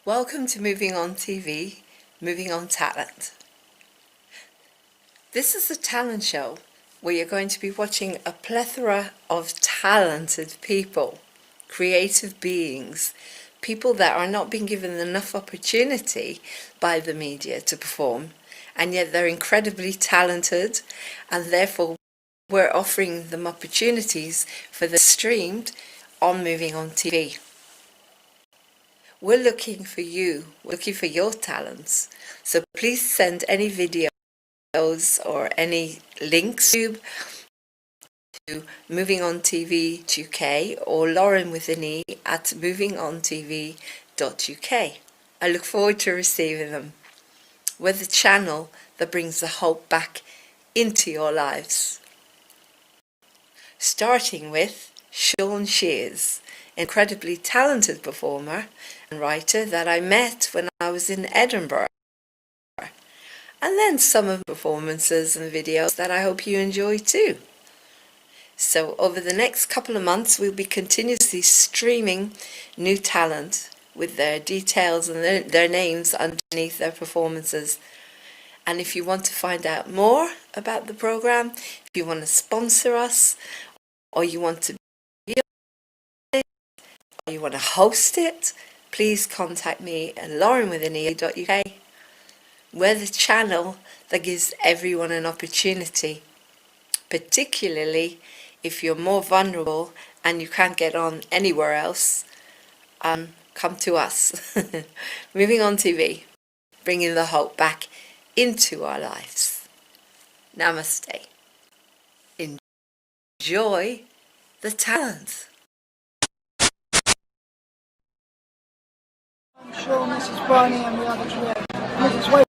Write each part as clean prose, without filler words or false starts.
Welcome to Moving On TV, Moving On Talent. This is a talent show where you're going to be watching a plethora of talented people, creative beings, people that are not being given enough opportunity by the media to perform, and yet they're incredibly talented, and therefore we're offering them opportunities for the streamed on Moving On TV. We're looking for you, we're looking for your talents. So please send any videos or any links to Moving On TV UK or Lauren with an E at movingontv.uk. I look forward to receiving them. We're the channel that brings the hope back into your lives. Starting with Sean Shears, incredibly talented performer and writer that I met when I was in Edinburgh. And then some of the performances and videos that I hope you enjoy too. So over the next couple of months we'll be continuously streaming new talent with their details and their names underneath their performances. And if you want to find out more about the program, if you want to sponsor us, or you want to be on it, or you want to host it, please contact me at laurenwithane.uk. We're the channel that gives everyone an opportunity, particularly if you're more vulnerable and you can't get on anywhere else. Come to us. Moving On TV, bringing the hope back into our lives. Namaste. Enjoy the talent. I'm sure Mrs. Barney and the others will. Mrs. Wade,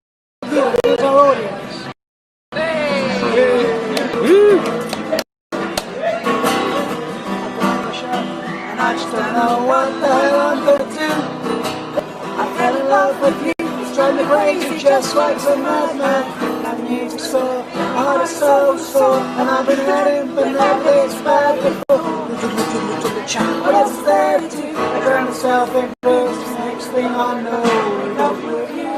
here's our audience. And I just don't know what the hell I'm gonna do. I fell in love with you, it's driving me crazy just like some madman. That music's sore, my heart is so sore, and I've been hurting but never this bad before. What else is there to do? I drown myself in blues. Next thing I know, we're not with you.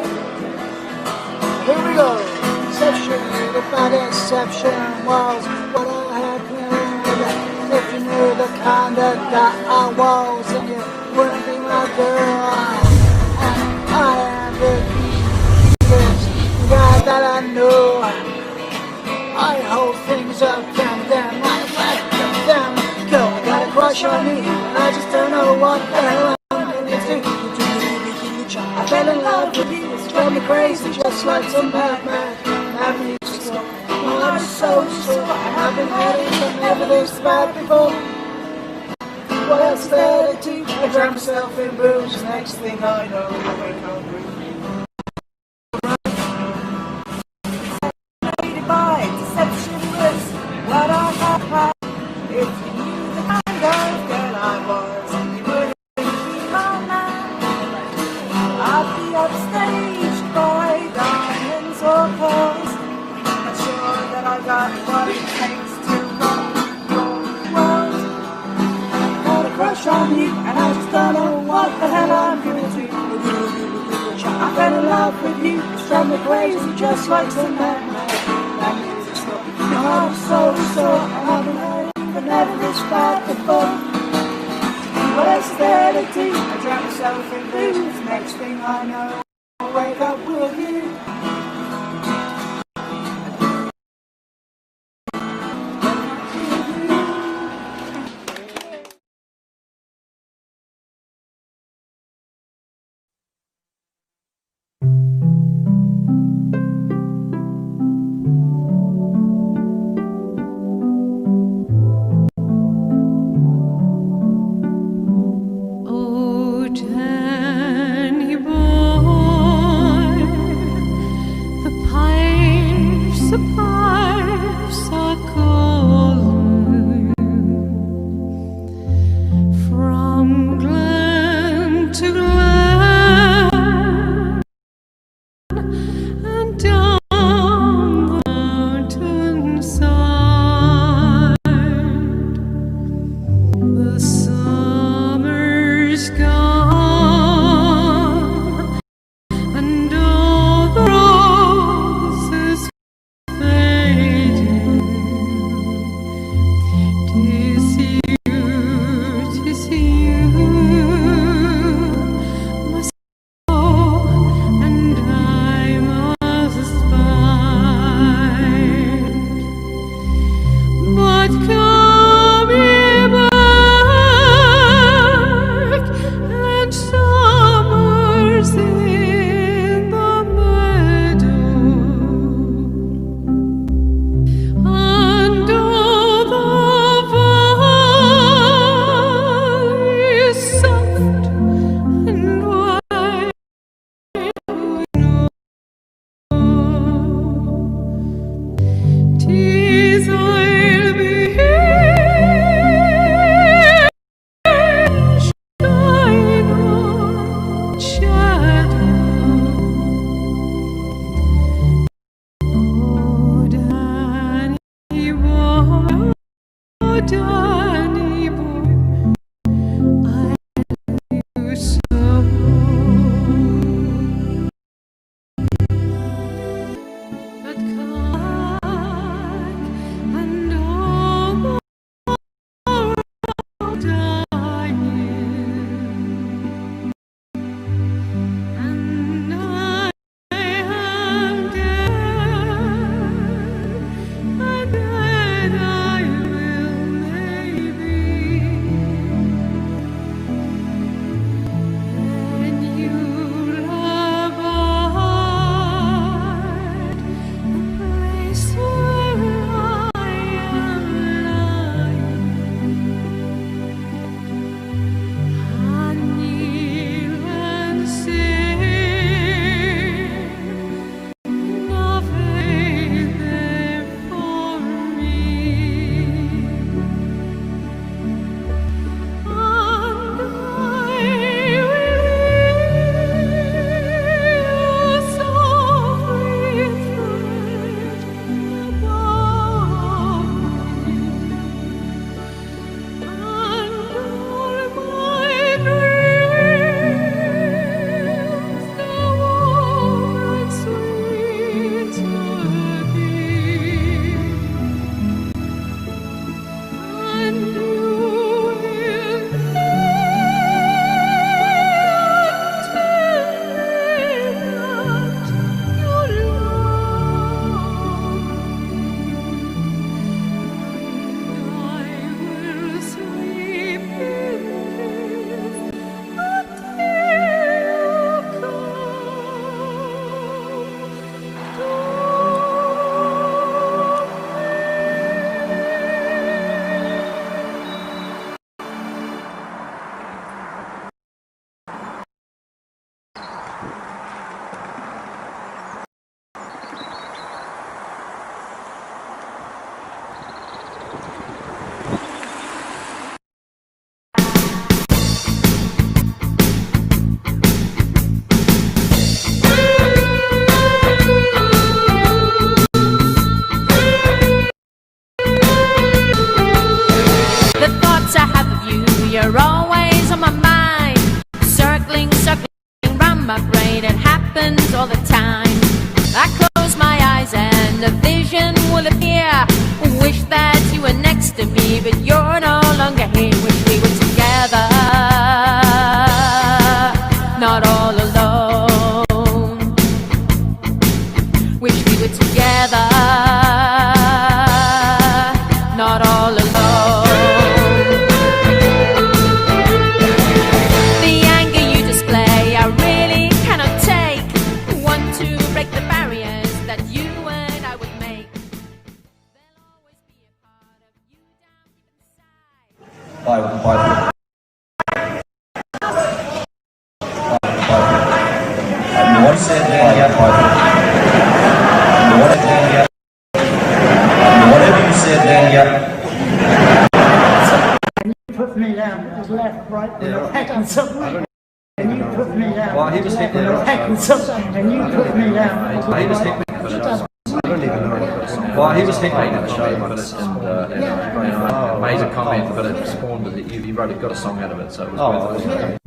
Here we go. Deception, the bad deception was what I had planned. And if you knew the kind of guy I was, then you wouldn't be my girl. I am the deepest guy that I know. I hold things up, down, down, like that, down. Go, I got a crush on you, and I just don't know what the hell I'm gonna do. I fell in love with you, it's driving me crazy, just like some madman. That music's slow, my heart is so sore, and I've been hurting but never this bad before. What else is there to do? I drown myself in booze, next thing I know, I wake hungry. By deception was what I had. If you knew the kind of girl I was, you wouldn't be my man. I'd be upstage by diamonds or pearls. Not sure that I got what it takes to rock your world. Got a crush on you, and I just don't know what the hell I'm gonna do. I fell in love with you, it's driving me crazy, just like some madman. My heart is so sore, and I've been hurting but never this bad before. What else is there to do? I drown myself in blues. Next thing I know, I wake up with you. Oh, Danny boy, happens all the time. I close my eyes and a vision will appear. Wish that you were next to me, but you're no longer here. Wish we were together, not all alone. Wish we were together, not all alone. The anger you display, I really cannot take. Want to break the barriers that you and I would make. There'll always be a part of you down deep inside. What said there? Whatever you said there. Put me down, left, right, back and something. And you put me down. Well, he was hitting back and something. And you put me down. He was hitting me, but I don't even know what it was. Well, he was hitting me in the show, but I made a comment, but it spawned that you got a song out of it, so it was worth it.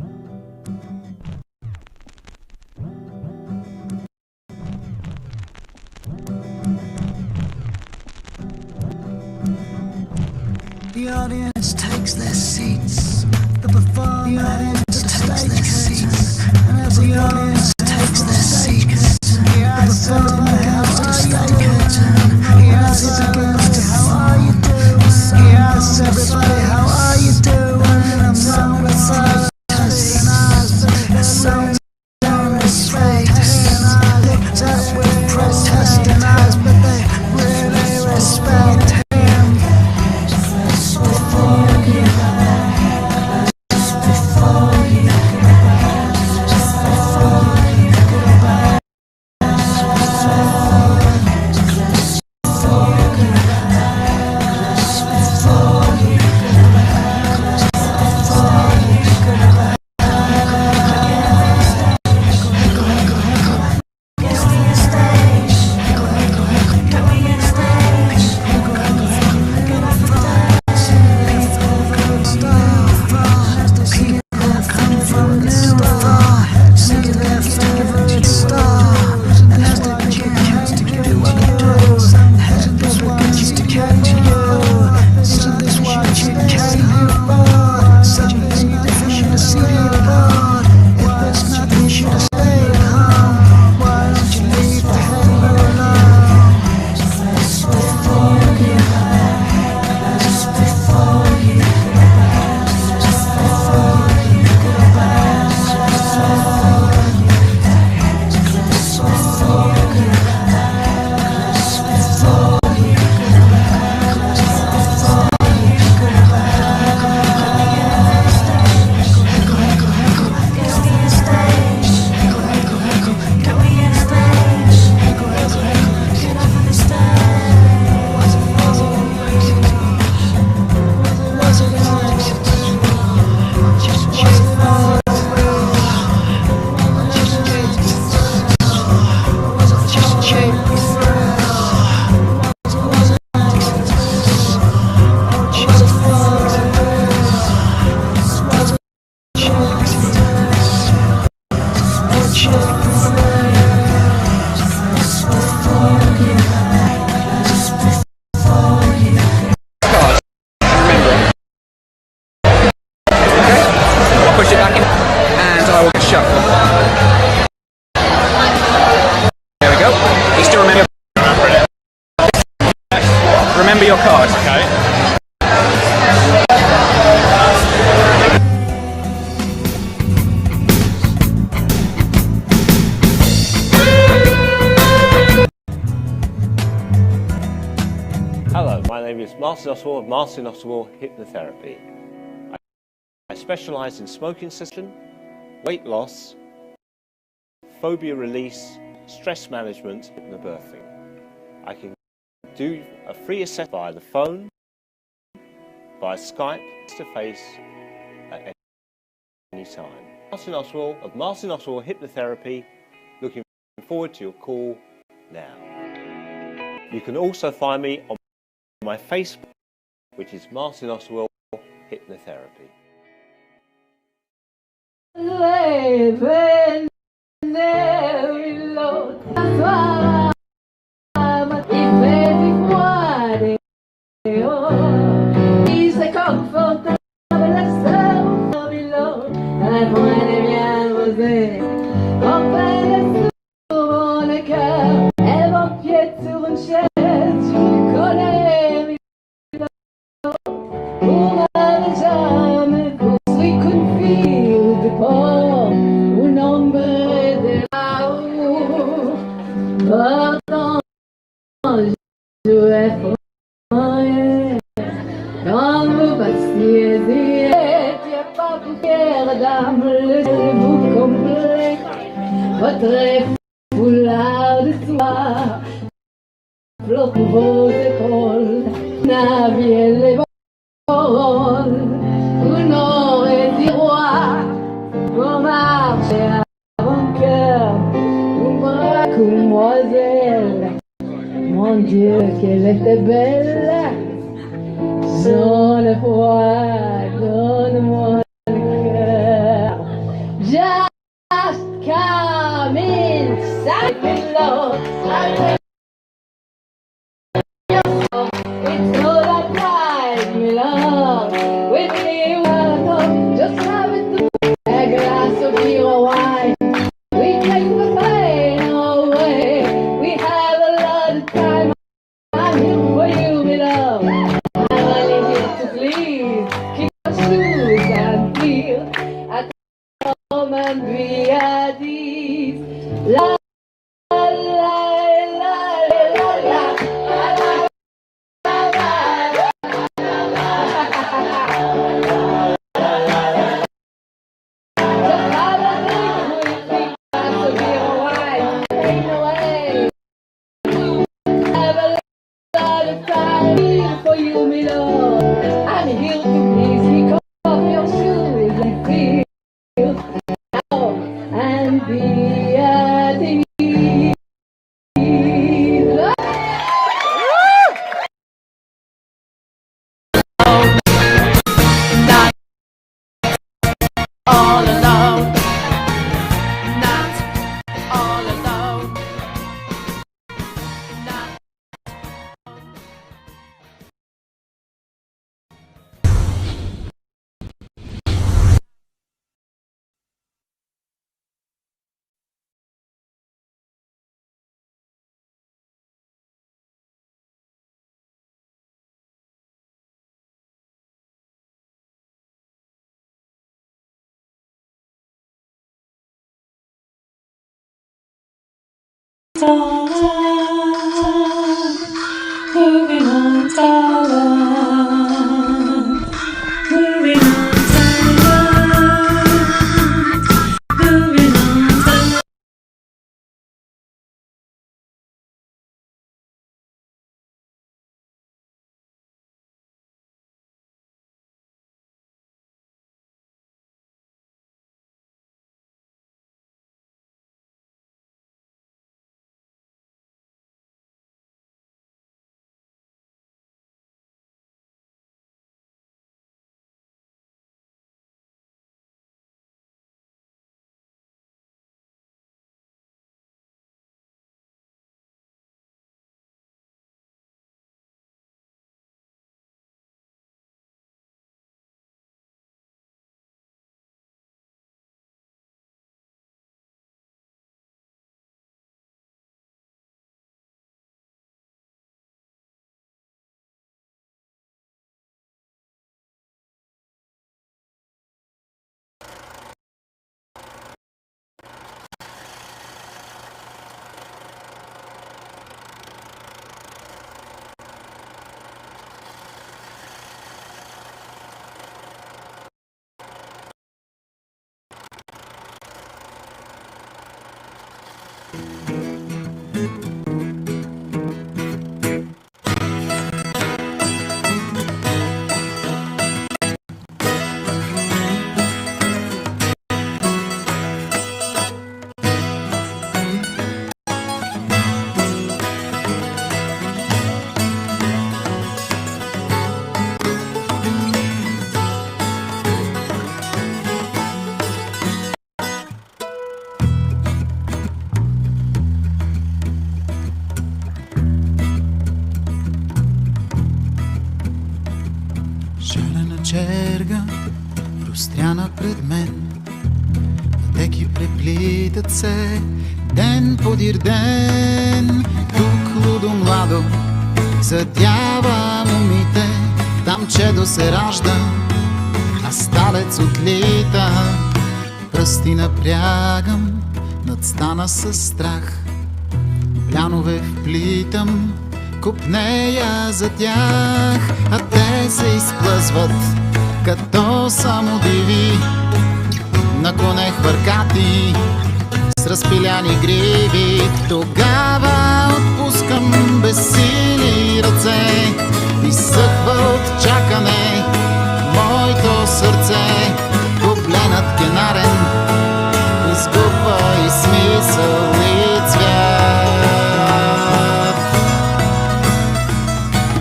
The audience takes their seats. The performer takes their seats. And as the audience takes their seats, the performer has to stay curtain. He asks everybody, how are you doing? He asks everybody, how are you doing? And some with such testing eyes, but some don't respect testing eyes. Just with protesting eyes, but they really respect him. Remember your card. Okay. Hello, my name is Martin Oswald of Martin Oswald Hypnotherapy. I specialise in smoking cessation, weight loss, phobia release, stress management, and hypnobirthing. I can do a free assessment via the phone, via Skype, face-to-face, at any time. Martin Oswald of Martin Oswald Hypnotherapy, looking forward to your call now. You can also find me on my Facebook, which is Martin Oswald Hypnotherapy. Live in connais l'autre. Soir, il fait du froid dehors. Il s'est confortable la sœur au l'autre. La pointe est bien rosée. En plein sur mon cœur. Elle va pied sur une chaise. Je connais pour m'avait jamais poursuit qu'une fille du port. Un homme de là-haut. Pourtant, je vais foyer. Quand vous passiez d'hier, tu n'as pas pu faire d'âme, laissez-vous complet. Votre foulard de soie flotte pour vos épaules, n'aviez les paroles. Vous n'aurez dit roi pour marcher à mon cœur, vous bras demoiselle. Mon Dieu, qu'elle était belle. Sans le froid, donne-moi le cœur. Just come inside me, Lord. It's all that drives me, Lord. With me, welcome. Just have it to a glass of pure wine. We take the pain away. We have a lot of time. I'm here for you, my love. I'm only here to please. Keep your shoes and feel at home and be at ease. La la la la la la la. Just have a drink with me, glass of pure wine. Pain away. Have a lot of time for you, my love. I'm here to please. Kick off your shoes and feel out and be at ease. Not all alone. Not all alone. Not Moving on, darling. Moving on, darling. Moving on, darling. Шарена черга, простряна пред мен. Пътеки преплитат се, ден подир ден. Тук лудо младо задява момите, там чедо се ражда, а старец отлита. Пръсти напрягам, надстана със страх. Плянове вплитам, копнея за тях, а те се изплъзват като само диви. На коне хвъркати с разпиляни гриви. Тогава отпускам безсили ръце, изсъхва от чакане моето сърце. Купленът генарен изгубва и смисъл и цвят.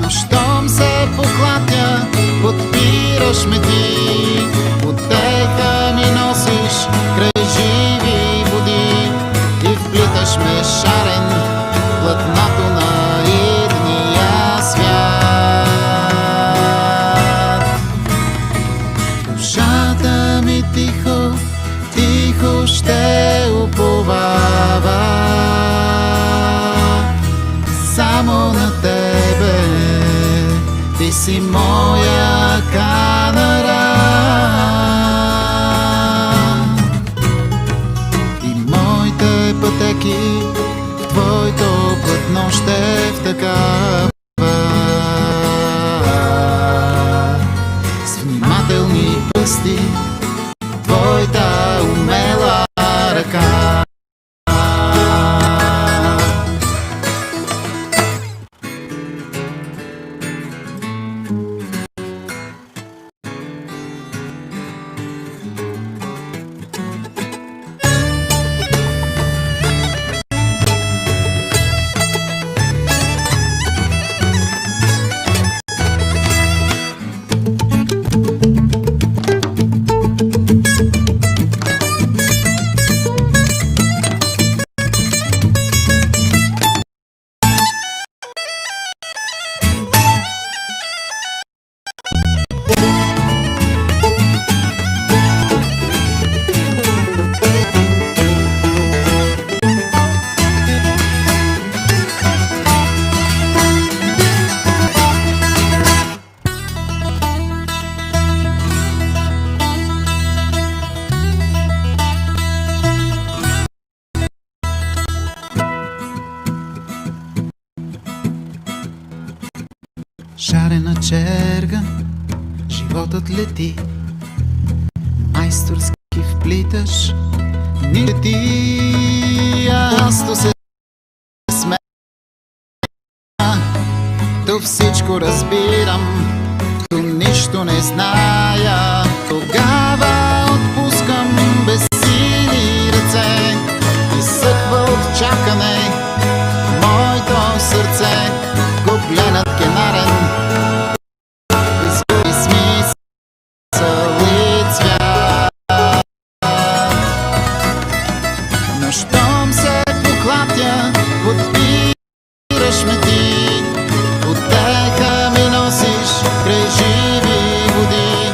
Но щом се поклатя, подпираш ме ти, утеха ми носиш край живи води и вплиташ ме шарен в платното на идния свят. Душата ми тихо, тихо ще уповава само на тебе. Ти си моя канара и моите пътеки в твоето платно ще втъкава с внимателни пръсти твоята умела ръка. Шарена черга, животът лети, майсторски вплиташ ни ти. Аз то се смея, то всичко разбирам, то нищо не зная. Тогава отпускам безсили ръце, изсъхва от чакане моето сърце. Купленът генарен изгуби смисъл и цвят. Но щом се поклатя, подпираш ме ти, утеха ми носиш край живи води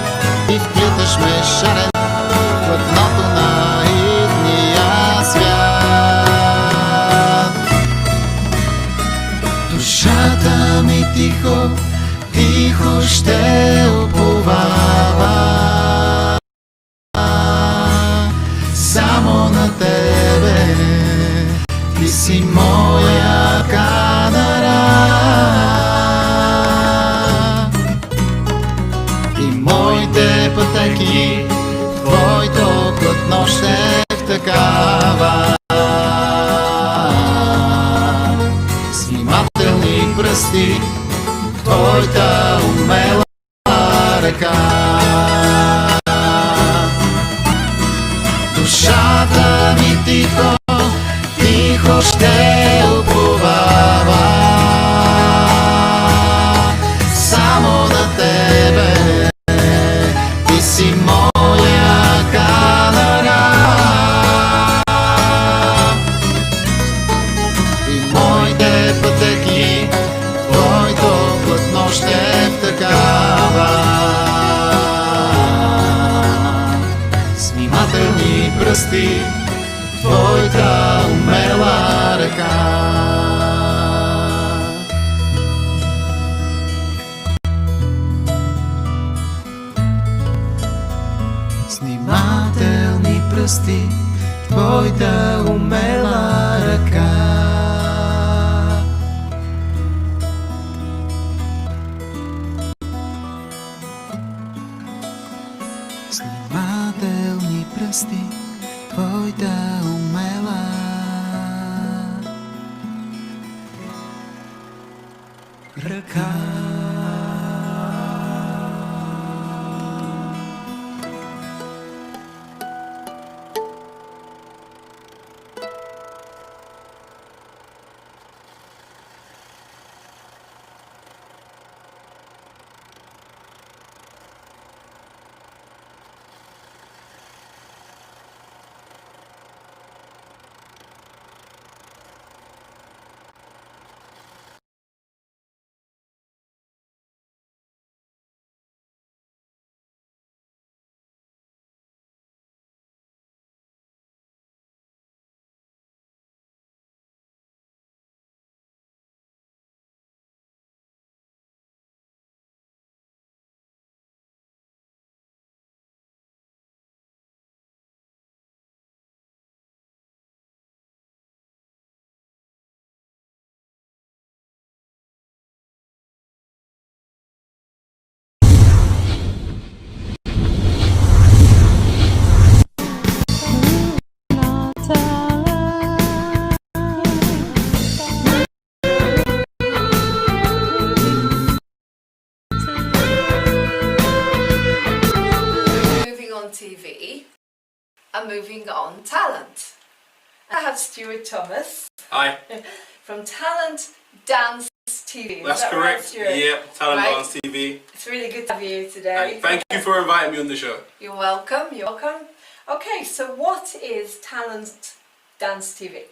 и вплиташ ме шарен в платното на идния свят. Душата ми тихо, тихо ще уповава само на тебе. Ти си моя канара и моите пътеки в твоето платно ще втъкава с внимателни пръсти твоята умела ръка. Душата ми тихо, тихо ще уповава само на тебе. Ти си моя канара и моите пътеки твоето платно ще втъкава prsti, tvoj ta umelá reka. Snímatelný prsty, tvoj ta umelá reka. Snímatelný prsty, tvoj ta umelá reka. Moving on TV and moving on talent. I have Stuart Thomas Hi, from Talent Dance TV. Is that's that right, correct. Stuart? Yep, Talent Right. Dance TV. It's really good to have you today. And thank you for inviting me on the show. You're welcome, you're welcome. Okay, so what is Talent Dance TV?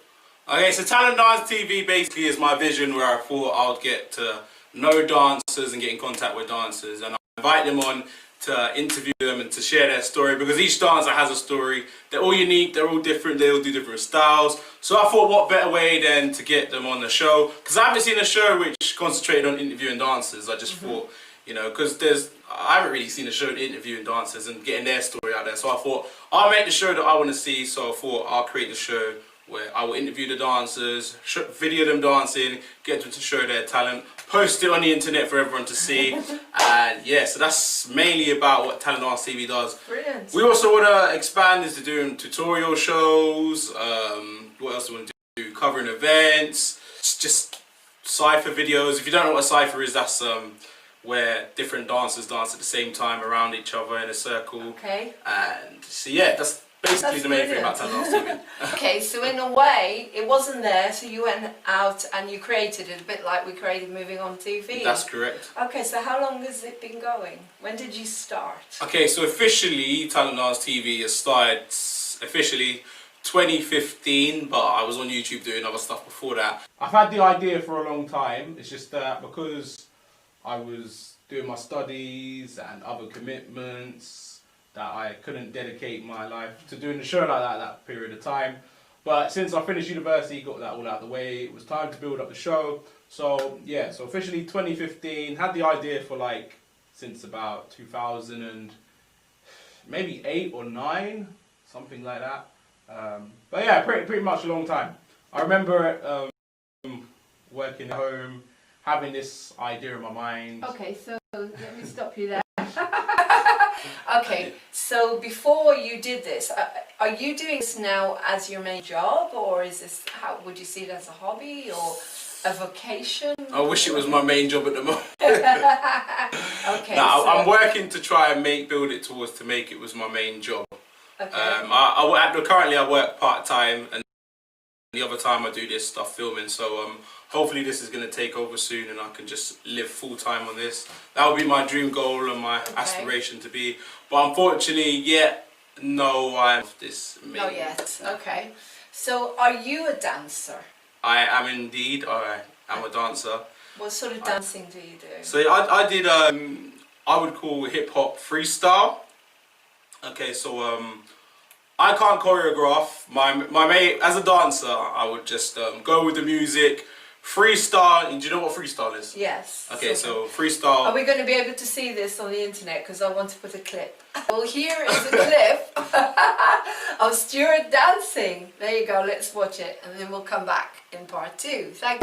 Okay, so Talent Dance TV basically is my vision where I thought I would get to know dancers and get in contact with dancers, and I invite them on to interview them and to share their story, because each dancer has a story. They're all unique, they're all different, they all do different styles. So I thought, what better way than to get them on the show, because I haven't seen a show which concentrated on interviewing dancers. I just thought, you know, because I haven't really seen a show interviewing dancers and getting their story out there. So I thought, I'll make the show that I want to see. So I thought I'll create the show where I will interview the dancers, video them dancing, get them to show their talent, post it on the internet for everyone to see. And yeah, so that's mainly about what Talent Dance TV does. Brilliant. We also want to expand into doing tutorial shows. What else do we want to do? Covering events, just cypher videos. If you don't know what a cypher is, that's where different dancers dance at the same time around each other in a circle. Okay. And so yeah, that's basically That's the main thing brilliant. about Talent Dance TV. Okay, so in a way, it wasn't there, so you went out and you created it, a bit like we created Moving On TV. That's correct. Okay, so how long has it been going? When did you start? Okay, so officially Talent Dance TV has started officially 2015, but I was on YouTube doing other stuff before that. I've had the idea for a long time. It's just that because I was doing my studies and other commitments, that I couldn't dedicate my life to doing the show like that period of time. But since I finished university, got that all out of the way, it was time to build up the show. So yeah, so officially 2015, had the idea for like since about 2000 and maybe 8 or 9, something like that. But yeah, pretty much a long time. I remember working at home, having this idea in my mind. Okay, so let me stop you there. Okay, so before you did this, are you doing this now as your main job, or is this, how would you see it as a hobby or a vocation? I wish it was my main job at the moment. Okay. No, so, I'm working to try and build it towards to make it was my main job. okay. Currently I work part-time, and the other time I do this stuff filming, so hopefully this is going to take over soon and I can just live full-time on this. That would be my dream goal and my aspiration to be, but unfortunately yet no, I'm this main. Not yet. Okay. So are you a dancer? I am indeed. I am a dancer. What sort of dancing do you do? So I did I would call hip-hop freestyle. Okay, so I can't choreograph. My mate, as a dancer, I would just go with the music, freestyle. Do you know what freestyle is? Yes. Okay, so freestyle. Are we going to be able to see this on the internet? Because I want to put a clip. Well, here is a clip of Stuart dancing. There you go. Let's watch it, and then we'll come back in part 2. Thank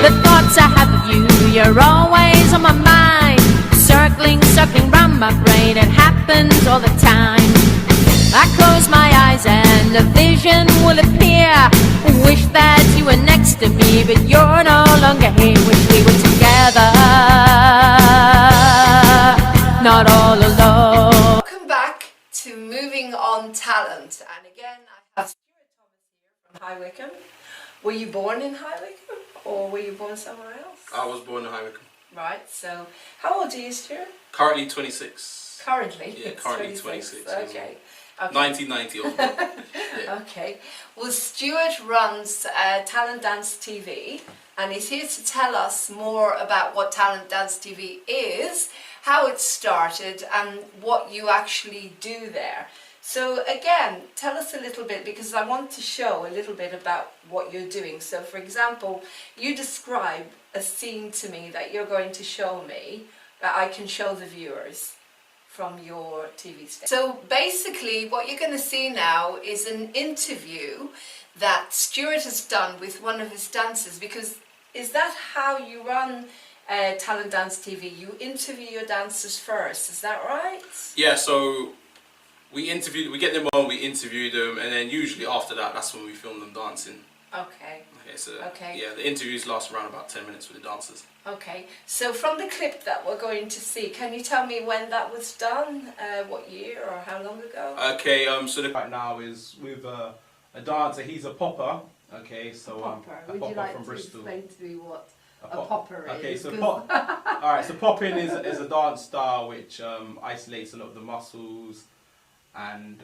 The thoughts I have of you, you're always on my mind. Circling round my brain, it happens all the time. I close my eyes and a vision will appear. Wish that you were next to me, but you're no longer here. Wish we were together, not all alone. Welcome back to Moving On Talent. And again, I have Stuart Thomas here from High Wycombe. Were you born in High Wycombe, or were you born somewhere else? I was born in High Wycombe. Right, so how old are you, Stuart? Currently 26. Currently? Yeah, It's currently 26. Okay. Okay. 1990 or yeah. Okay. Well, Stuart runs Talent Dance TV, and he's here to tell us more about what Talent Dance TV is, how it started, and what you actually do there. So again, tell us a little bit, because I want to show a little bit about what you're doing. So for example, you describe a scene to me that you're going to show me, that I can show the viewers from your TV station. So basically what you're going to see now is an interview that Stuart has done with one of his dancers, because is that how you run Talent Dance TV? You interview your dancers first, is that right? Yeah, so we get them on, we interview them, and then usually after that, that's when we film them dancing. Okay. Okay, so Okay. yeah, the interviews last around about 10 minutes with the dancers. Okay, so from the clip that we're going to see, can you tell me when that was done? What year or how long ago? Okay, so the right now is with a dancer. He's a popper. Okay, so Popper. a Would popper you like from to Bristol. explain to me what a pop- popper Okay, is? so pop. All right, so popping is a dance style which isolates a lot of the muscles. And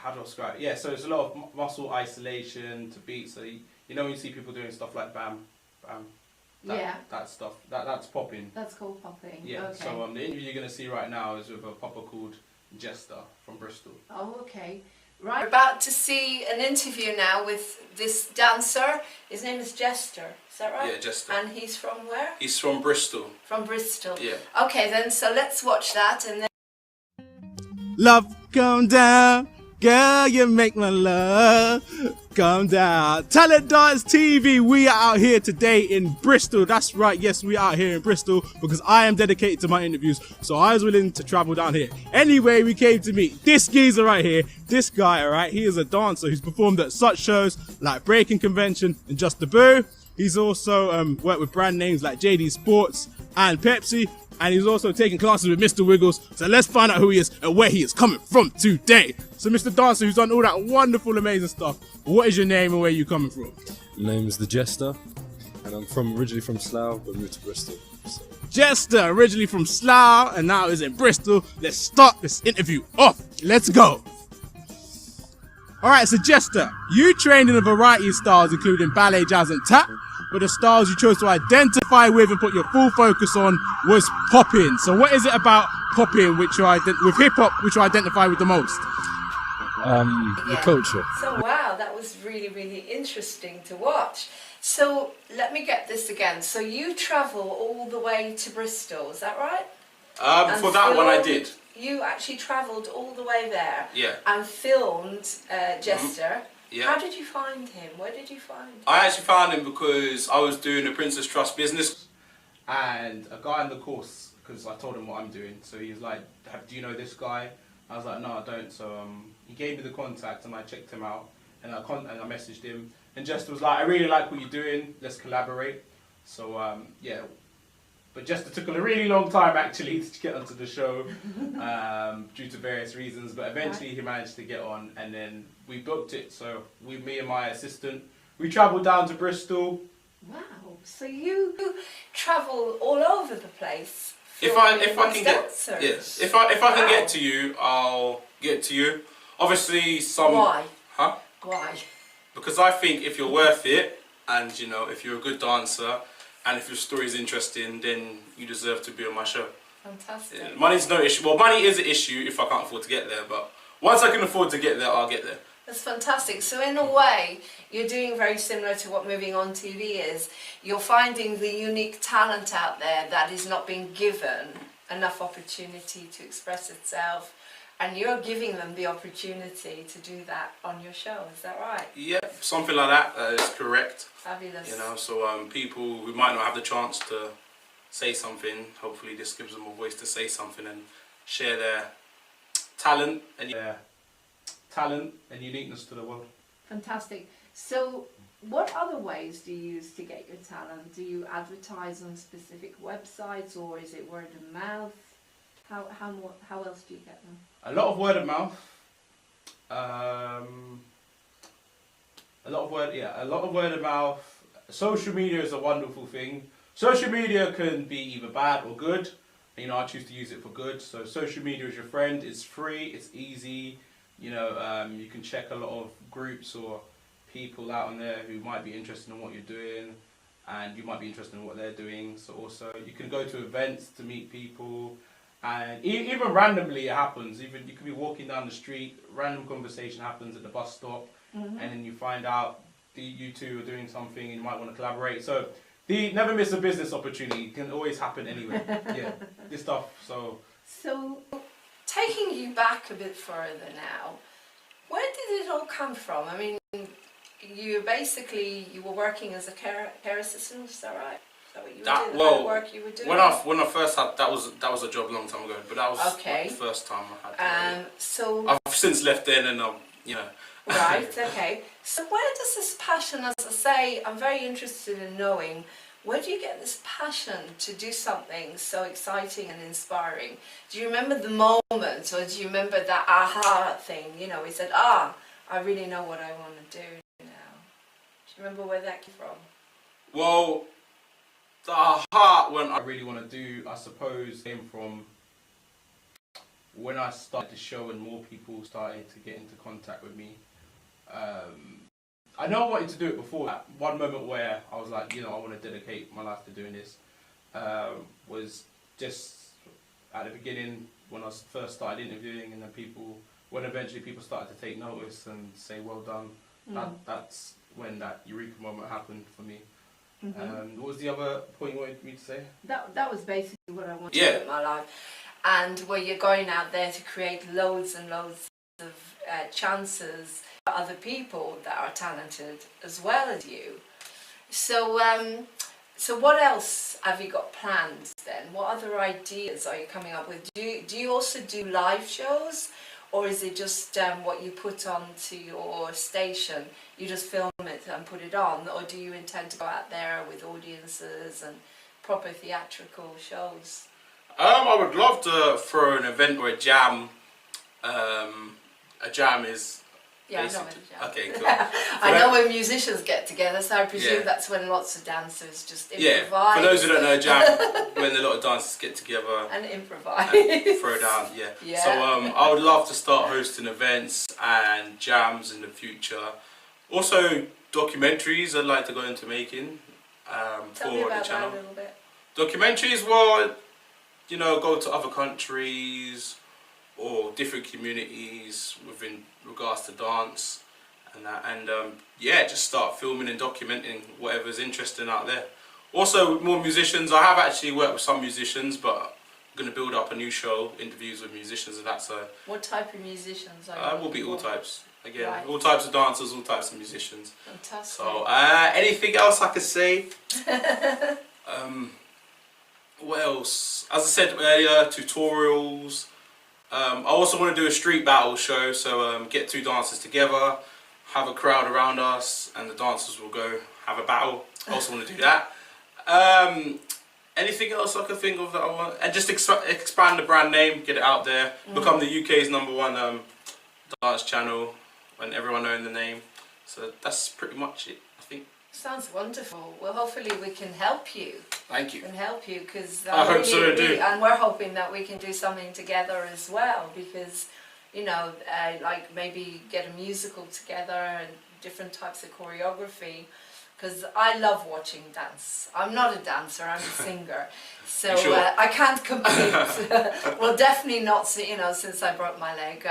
how do I describe it? Yeah, so it's a lot of muscle isolation to beat. So you know when you see people doing stuff like bam, bam, that stuff. That's popping. That's called popping. Yeah. Okay. So the interview you're gonna see right now is with a popper called Jester from Bristol. Oh, okay. Right. We're about to see an interview now with this dancer. His name is Jester. Is that right? Yeah, Jester. And he's from where? He's from Bristol. From Bristol. Yeah. Okay then. So let's watch that and then. Love, come down, girl, you make my love come down. Talent Dance TV, we are out here today in Bristol. That's right, yes, we are here in Bristol because I am dedicated to my interviews, so I was willing to travel down here. Anyway, we came to meet this geezer right here. This guy, alright, he is a dancer who's performed at such shows like Breaking Convention and Just the Boo. He's also worked with brand names like JD Sports and Pepsi. And he's also taking classes with Mr. Wiggles. So let's find out who he is and where he is coming from today. So Mr. Dancer, who's done all that wonderful, amazing stuff, what is your name and where are you coming from? My name is The Jester, and I'm originally from Slough, but moved to Bristol. So. Jester, originally from Slough, and now is in Bristol. Let's start this interview off. Let's go. Alright, so Jester, you trained in a variety of styles, including ballet, jazz, and tap. But the styles you chose to identify with and put your full focus on was popping. So what is it about popping with hip hop which you identify with the most? The culture. So wow, that was really, really interesting to watch. So let me get this again. So you travel all the way to Bristol, is that right? For that one I did. You actually travelled all the way there. Yeah. And filmed Jester. Yeah. How did you find him? Where did you find him? I actually found him because I was doing the Princess Trust business, and a guy on the course, because I told him what I'm doing, so he was like, do you know this guy? I was like, no, I don't. So he gave me the contact, and I checked him out, and I messaged him, and Jester was like, I really like what you're doing, let's collaborate. So yeah, but Jester took a really long time actually to get onto the show due to various reasons, but eventually he managed to get on, and then we booked it. So me and my assistant, We travelled down to Bristol. Wow, so you travel all over the place. If I can get dancers. yes, if I can get to you, I'll get to you. Obviously, some. Why? Huh? Why? Because I think if you're worth it, and you know, if you're a good dancer, and if your story is interesting, then you deserve to be on my show. Fantastic. Yeah, money's no issue. Well, money is an issue if I can't afford to get there, but once I can afford to get there, I'll get there. That's fantastic. So in a way, you're doing very similar to what Moving On TV is. You're finding the unique talent out there that is not being given enough opportunity to express itself, and you're giving them the opportunity to do that on your show. Is that right? Yep, something like that is correct. Fabulous. You know, so people who might not have the chance to say something, hopefully this gives them a voice to say something and share their talent and uniqueness to the world. Fantastic. So what other ways do you use to get your talent? Do you advertise on specific websites, or is it word of mouth? How else do you get them? A lot of word of mouth. A lot of word of mouth. Social media is a wonderful thing. Social media can be either bad or good. You know, I choose to use it for good. So social media is your friend. It's free. It's easy. You know, you can check a lot of groups or people out on there who might be interested in what you're doing, and you might be interested in what they're doing. So also, you can go to events to meet people, and even randomly it happens. Even you could be walking down the street, random conversation happens at the bus stop, and then you find out you two are doing something, and you might want to collaborate. So never miss a business opportunity. It can always happen anyway. Yeah, this stuff. So, taking you back a bit further now, where did it all come from? I mean, you were working as a care assistant, is that right? Is that what you were doing? Well, the work you were doing? when I first had that was a job a long time ago, but that was okay. Like the first time I had. So I've since left then, and you know. Right. Okay. So where does this passion, as I say, I'm very interested in knowing, where do you get this passion to do something so exciting and inspiring? Do you remember the moment, or do you remember that aha thing? You know, we said, I really know what I want to do now. Do you remember where that came from? Well, the aha when I really want to do, I suppose, came from when I started the show and more people started to get into contact with me. I know I wanted to do it before that. One moment where I was like, you know, I want to dedicate my life to doing this was just at the beginning when I first started interviewing, and then when eventually people started to take notice and say, well done, that's when that eureka moment happened for me. What was the other point you wanted me to say? That was basically what I wanted to do in my life. And where you're going out there to create loads and loads of chances for other people that are talented as well as you. So, so what else have you got planned then? What other ideas are you coming up with? Do you also do live shows, or is it just what you put onto your station? You just film it and put it on, or do you intend to go out there with audiences and proper theatrical shows? I would love to throw an event or a jam. A jam is. Yeah, I know what a jam. Okay, cool. I know when musicians get together, so I presume that's when lots of dancers just improvise. Yeah, for those who don't know, a jam, when a lot of dancers get together and improvise. And throw down, yeah. So I would love to start hosting events and jams in the future. Also, documentaries I'd like to go into making Tell me for about the channel. that a little bit. Documentaries, well, you know, go to other countries or different communities within regards to dance and that, and just start filming and documenting whatever's interesting out there. Also with more musicians, I have actually worked with some musicians, but I'm going to build up a new show, interviews with musicians and that, so... What type of musicians are you? Will be all types. Again, right. All types of dancers, all types of musicians. Fantastic. So, anything else I could say? What else? As I said earlier, tutorials. I also want to do a street battle show, so get two dancers together, have a crowd around us, and the dancers will go have a battle. I also want to do that. Anything else I could think of that I want? And just expand the brand name, get it out there, become the UK's #1 dance channel, and everyone knowing the name. So that's pretty much it. I think. Sounds wonderful. Well, hopefully we can help you. Thank you. Can help you because I hope so too. and we're hoping that we can do something together as well because, you know, like maybe get a musical together and different types of choreography. Because I love watching dance. I'm not a dancer, I'm a singer. So Sure? I can't compete. Well, definitely not, you know, since I broke my leg.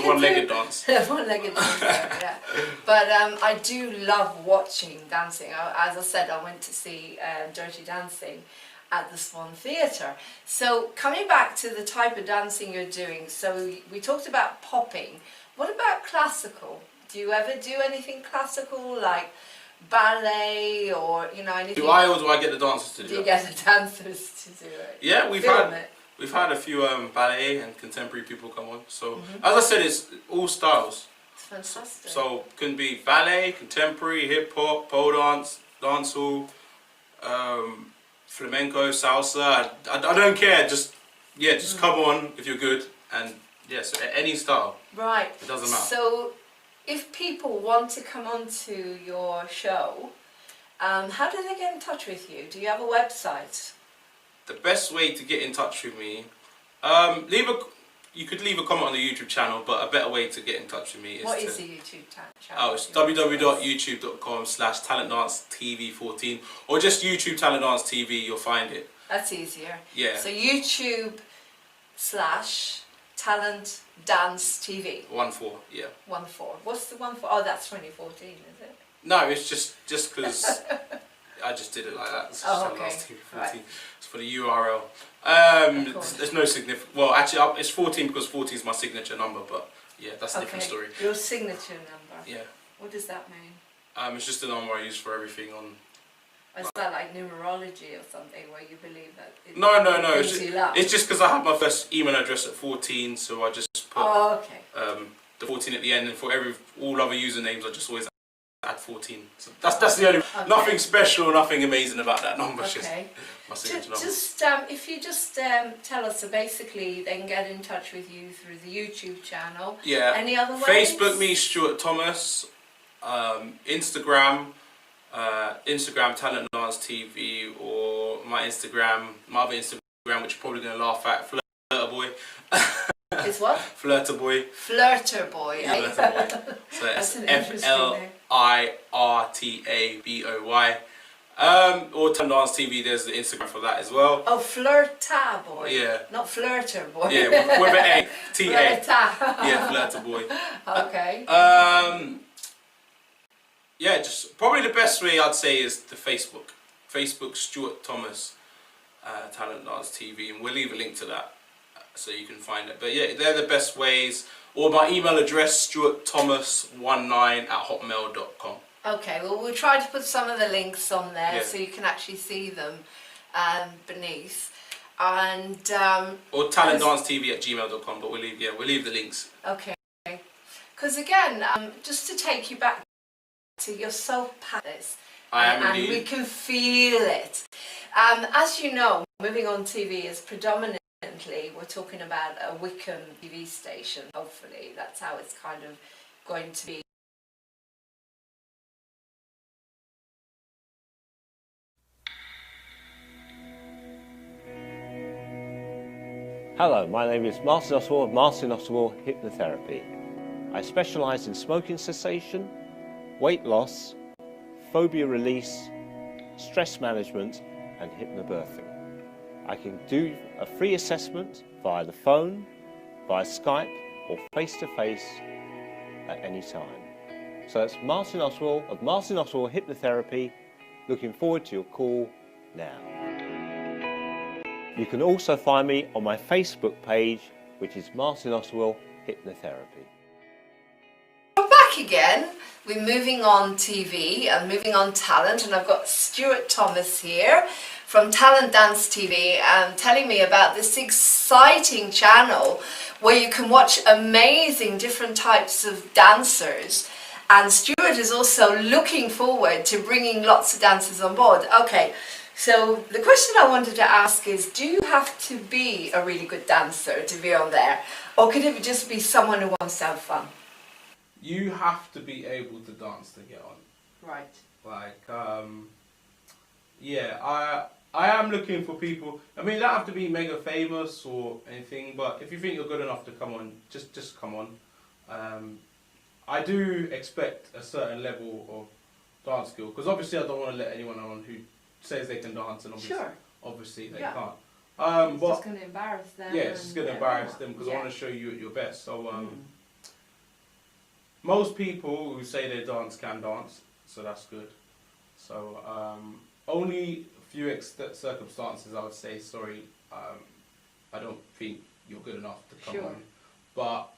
One-legged dance. One-legged dancer, yeah. But I do love watching dancing. As I said, I went to see Dirty Dancing at the Swan Theatre. So coming back to the type of dancing you're doing, so we talked about popping. What about classical? Do you ever do anything classical, like ballet or, you know, anything? Do I or do I get the dancers to do Do you it? get the dancers to do it? Yeah, we've Film had it. we've had a few ballet and contemporary people come on. So as I said, it's all styles. It's fantastic. So can be ballet, contemporary, hip hop, pole dance, dancehall, flamenco, salsa. I don't care. Just come on if you're good, and yes, any style. Right. It doesn't matter. So if people want to come onto your show, how do they get in touch with you? Do you have a website? The best way to get in touch with me, you could leave a comment on the YouTube channel, but a better way to get in touch with me is What is the YouTube channel? Oh, it's www.youtube.com/talentdancetv14 or just YouTube Talent Dance TV, you'll find it. That's easier. Yeah. So YouTube/Talent Dance TV. 1-4, yeah. 1-4. What's the 1-4? Oh, that's 2014, is it? No, it's just because I just did it like that. It's just Oh, Talent okay. Dance TV 14. Right. It's for the URL. There's no significant. Well, actually, it's 14 because 14 is my signature number, but yeah, that's a different story. Your signature number. Yeah. What does that mean? It's just the number I use for everything on. Is that like numerology or something where you believe that? No. It's It's just because I had my first email address at 14, so I just put Oh, okay. the 14 at the end, and for all other usernames, I just always add 14. So that's the only. Okay. Nothing special, nothing amazing about that number. It's just Okay. my signature number. Just if you just tell us, so basically they can get in touch with you through the YouTube channel. Yeah. Any other ways? Facebook me, Stuart Thomas. Instagram Talent Dance TV, or my other Instagram, which you're probably gonna laugh at, Flirter Boy. It's what? Flirter Boy. Flirter Boy. Yeah, eh? Flirter Boy. So That's it's an interesting name. FLIRTABOY. Or Talent Dance TV. There's the Instagram for that as well. Oh, Flirta Boy. Yeah. Not Flirter Boy. Yeah, with an A, T-A. Flirta. Yeah, Flirter Boy. Okay. Yeah, just probably the best way I'd say is the Facebook. Facebook Stuart Thomas Talent Dance TV, and we'll leave a link to that so you can find it. But yeah, they're the best ways. Or my email address, stuartthomas19@hotmail.com. Okay, well we'll try to put some of the links on there Yeah. so you can actually see them beneath. And Or talentdancetv@gmail.com, but we'll leave the links. okay, because again, just to take you back to your so passionate, I am and indeed. we can feel it. As you know, Moving On TV is predominantly, we're talking about a Wickham TV station. Hopefully, that's how it's kind of going to be. Hello, my name is Martin Oswald of Martin Oswald Hypnotherapy. I specialise in smoking cessation, weight loss, phobia release, stress management and hypnobirthing. I can do a free assessment via the phone, via Skype or face-to-face at any time. So that's Martin Oswald of Martin Oswald Hypnotherapy. Looking forward to your call now. You can also find me on my Facebook page, which is Martin Oswald Hypnotherapy. We're back again. We're Moving On TV and Moving On Talent, and I've got Stuart Thomas here from Talent Dance TV telling me about this exciting channel where you can watch amazing different types of dancers. And Stuart is also looking forward to bringing lots of dancers on board. Okay, so the question I wanted to ask is, do you have to be a really good dancer to be on there? Or could it just be someone who wants to have fun? You have to be able to dance to get on. Right. Like, yeah, I am looking for people. I mean, you don't have to be mega famous or anything, but if you think you're good enough to come on, just come on. I do expect a certain level of dance skill, because obviously I don't want to let anyone on who says they can dance and obviously they Yeah. can't. It's but just going to embarrass them. yeah, it's just going to embarrass them because I want to show you at your best. So most people who say they dance can dance, so that's good. So only a few circumstances I would say, sorry, I don't think you're good enough to come on. But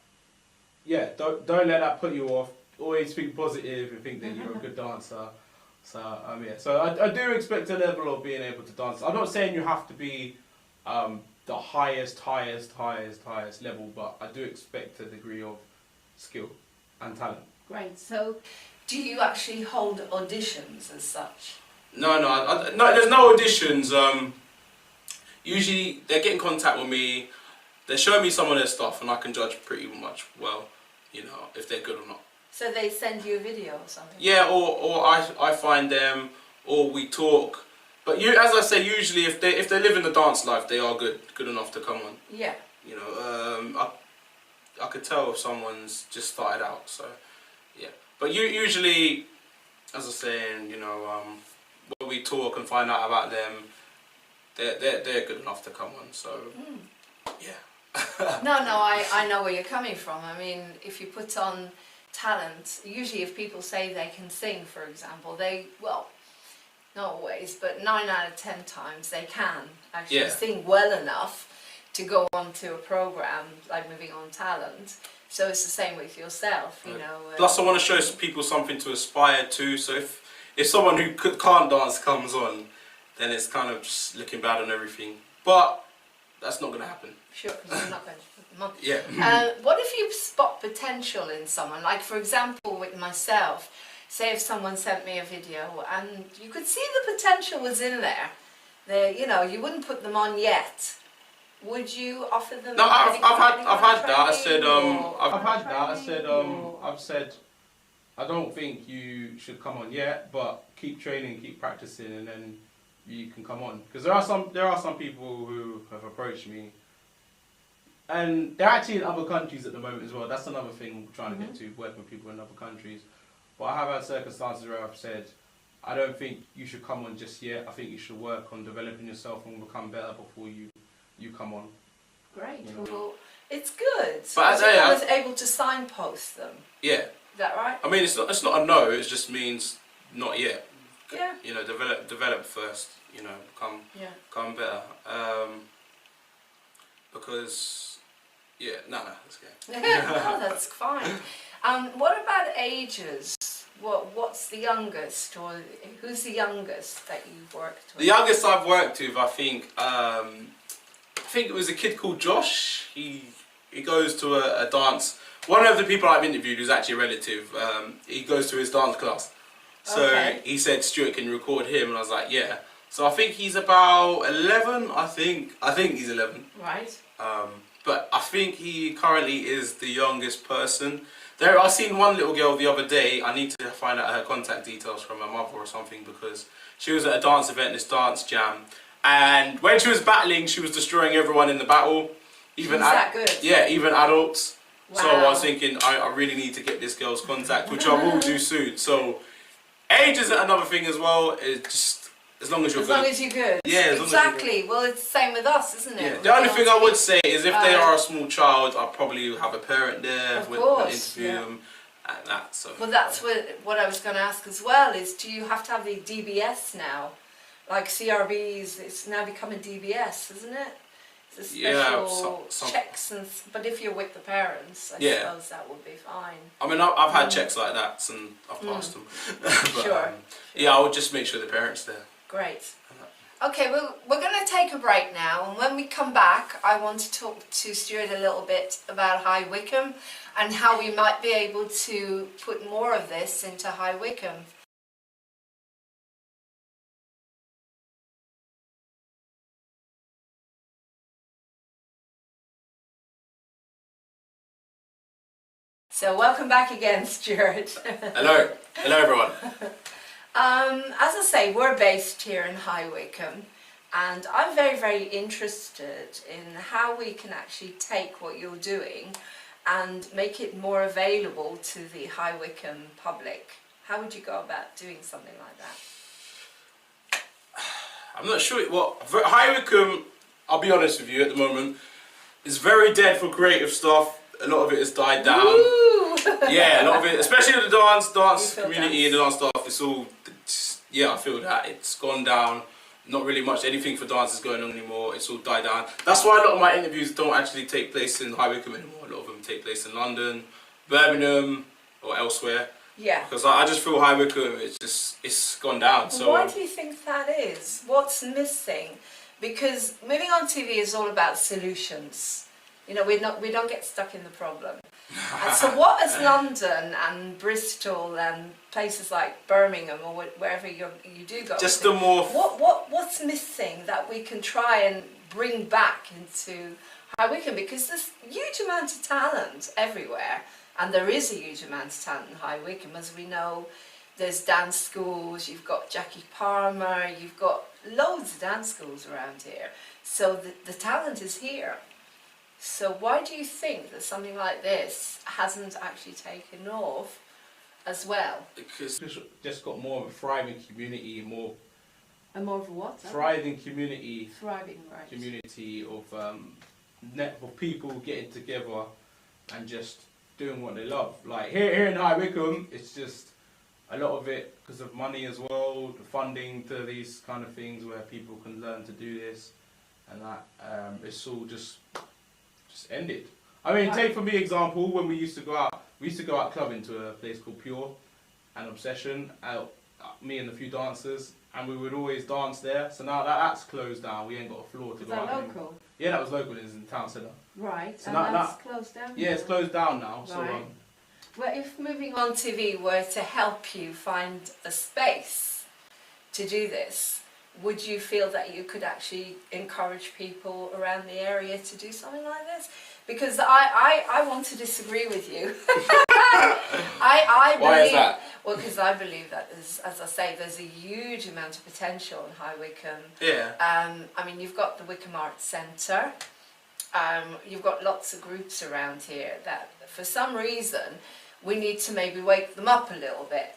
yeah, don't let that put you off. Always think positive and think that you're a good dancer. So yeah, so I do expect a level of being able to dance. I'm not saying you have to be the highest level, but I do expect a degree of skill and talent. Great. So, do you actually hold auditions as such? No, there's no auditions. Usually they get in contact with me, they show me some of their stuff, and I can judge pretty much well, you know, if they're good or not. So they send you a video or something? Yeah, or I find them, or we talk. But as I say, usually if they live in the dance life, they are good enough to come on. Yeah. You know, I could tell if someone's just started out. So yeah, but usually, as I was saying, you know, when we talk and find out about them, they're good enough to come on. So yeah. No, I know where you're coming from. I mean, if you put on talent, usually if people say they can sing, for example, well, not always, but 9 out of 10 times they can actually sing well enough to go on to a program like Moving On Talent. So it's the same with yourself, you know. Plus, I want to show people something to aspire to. So if someone who can't dance comes on, then it's kind of just looking bad on everything. But that's not going to happen. Sure, because you're not going to put them on. Yeah. What if you spot potential in someone? Like, for example, with myself, say if someone sent me a video and you could see the potential was in there, you know, you wouldn't put them on yet. Would you offer them? No, I've had that. I said I've said I don't think you should come on yet, but keep training, keep practicing, and then you can come on. Because there are some people who have approached me, and they're actually in other countries at the moment as well. That's another thing we're trying to get to, working with people in other countries. But I have had circumstances where I've said, I don't think you should come on just yet. I think you should work on developing yourself and become better before you come on. Great. You know. Well, it's good. But I was able to signpost them. Yeah. Is that right? I mean, it's not a no. It just means not yet. Yeah. You know, develop first. You know, become better. Because that's okay. No, that's fine. What about ages? What's the youngest, or who's the youngest that you've worked with? The youngest I've worked with, I think it was a kid called Josh. He goes to a dance. One of the people I've interviewed who's actually a relative, he goes to his dance class. So he said, Stuart, can you record him? And I was like, yeah. So I think he's about 11, I think he's 11. Right. But I think he currently is the youngest person. I seen one little girl the other day. I need to find out her contact details from her mother or something, because she was at a dance event, this dance jam. And when she was battling, she was destroying everyone in the battle. Even She's that good? Yeah, even adults. Wow. So I was thinking, I really need to get this girl's contact, which I will do soon. So age is another thing as well. It's just as long as you're good. As long as you're good. Yeah, exactly. Well, it's the same with us, isn't it? Yeah. The only thing I would say is if they are a small child, I'll probably have a parent there Of with course, interview them and that. So. Well, that's what I was going to ask as well. Is do you have to have the DBS now? Like CRBs, it's now becoming DBS, isn't it? It's a special checks, but if you're with the parents, I suppose that would be fine. I mean, I've had checks like that and I've passed them. But, sure. Yeah, I would just make sure the parents there. Great. Okay, we're going to take a break now, and when we come back, I want to talk to Stuart a little bit about High Wycombe and how we might be able to put more of this into High Wycombe. So welcome back again, Stuart. Hello. Hello, everyone. As I say, we're based here in High Wycombe, and I'm very, very interested in how we can actually take what you're doing and make it more available to the High Wycombe public. How would you go about doing something like that? I'm not sure what High Wycombe, I'll be honest with you, at the moment is very dead for creative stuff. A lot of it has died down. Ooh. Yeah, a lot of it, especially the dance You feel community and the dance stuff. It's all, yeah, I feel that it's gone down. Not really much anything for dance is going on anymore. It's all died down. That's why a lot of my interviews don't actually take place in High Wycombe anymore. A lot of them take place in London, Birmingham, or elsewhere. Yeah. Because I just feel High Wycombe, it's gone down. So why do you think that is? What's missing? Because moving on TV is all about solutions. You know, we don't get stuck in the problem. And so what has London and Bristol and places like Birmingham or wherever you do go just to, the more what's missing that we can try and bring back into High Wycombe? Because there's a huge amount of talent everywhere, and there is a huge amount of talent in High Wycombe. As we know, there's dance schools, you've got Jackie Palmer, you've got loads of dance schools around here. So the talent is here. So why do you think that something like this hasn't actually taken off as well? because it's just got more of a thriving community, more And more of a what? thriving community. Thriving, right. Community of of people getting together and just doing what they love. Like here in High Wycombe, it's just a lot of it because of money as well, the funding to these kind of things where people can learn to do this, and that it's all just ended. I mean, take for me example, when we used to go out clubbing to a place called Pure and Obsession, me and a few dancers, and we would always dance there. So now that's closed down. We ain't got a floor to go out anymore. Local? Yeah, that was local. It's in the town centre. Right, So and now- that's closed down? Yeah, it's closed down now. So Right. Well, if Moving On TV were to help you find a space to do this, would you feel that you could actually encourage people around the area to do something like this? Because I want to disagree with you. I believe, Why is that? Well, because I believe that, as I say, there's a huge amount of potential in High Wycombe. Yeah. I mean, you've got the Wycombe Arts Centre. You've got lots of groups around here that, for some reason, we need to maybe wake them up a little bit.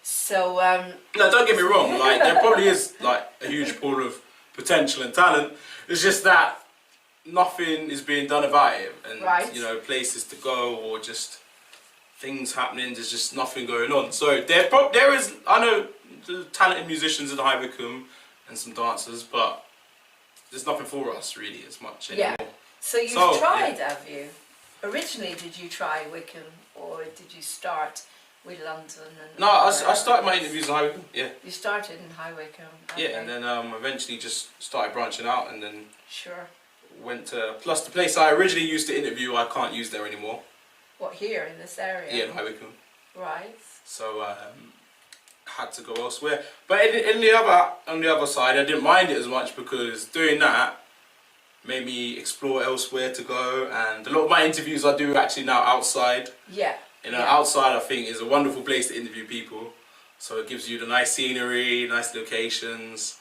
So No, don't get me wrong. Like there probably is like a huge pool of potential and talent. It's just that nothing is being done about it, and Right. you know, places to go or just things happening. There's just nothing going on. So there is. I know talented musicians in High Wycombe and some dancers, but there's nothing for us really as much anymore. yeah. So you've tried, have you? Originally, did you try Wycombe, or did you start with London? And No, I started my interviews in High Wycombe. Yeah. You started in High Wycombe. Yeah, okay. and then eventually just started branching out, and then Sure. went to. Plus, the place I originally used to interview, I can't use there anymore. What, here in this area? Yeah, in High Wycombe. Right. So had to go elsewhere. But on the other side, I didn't mind it as much because doing that made me explore elsewhere to go. And a lot of my interviews I do actually now outside. Yeah. You know, yeah. outside I think is a wonderful place to interview people. So it gives you the nice scenery, nice locations.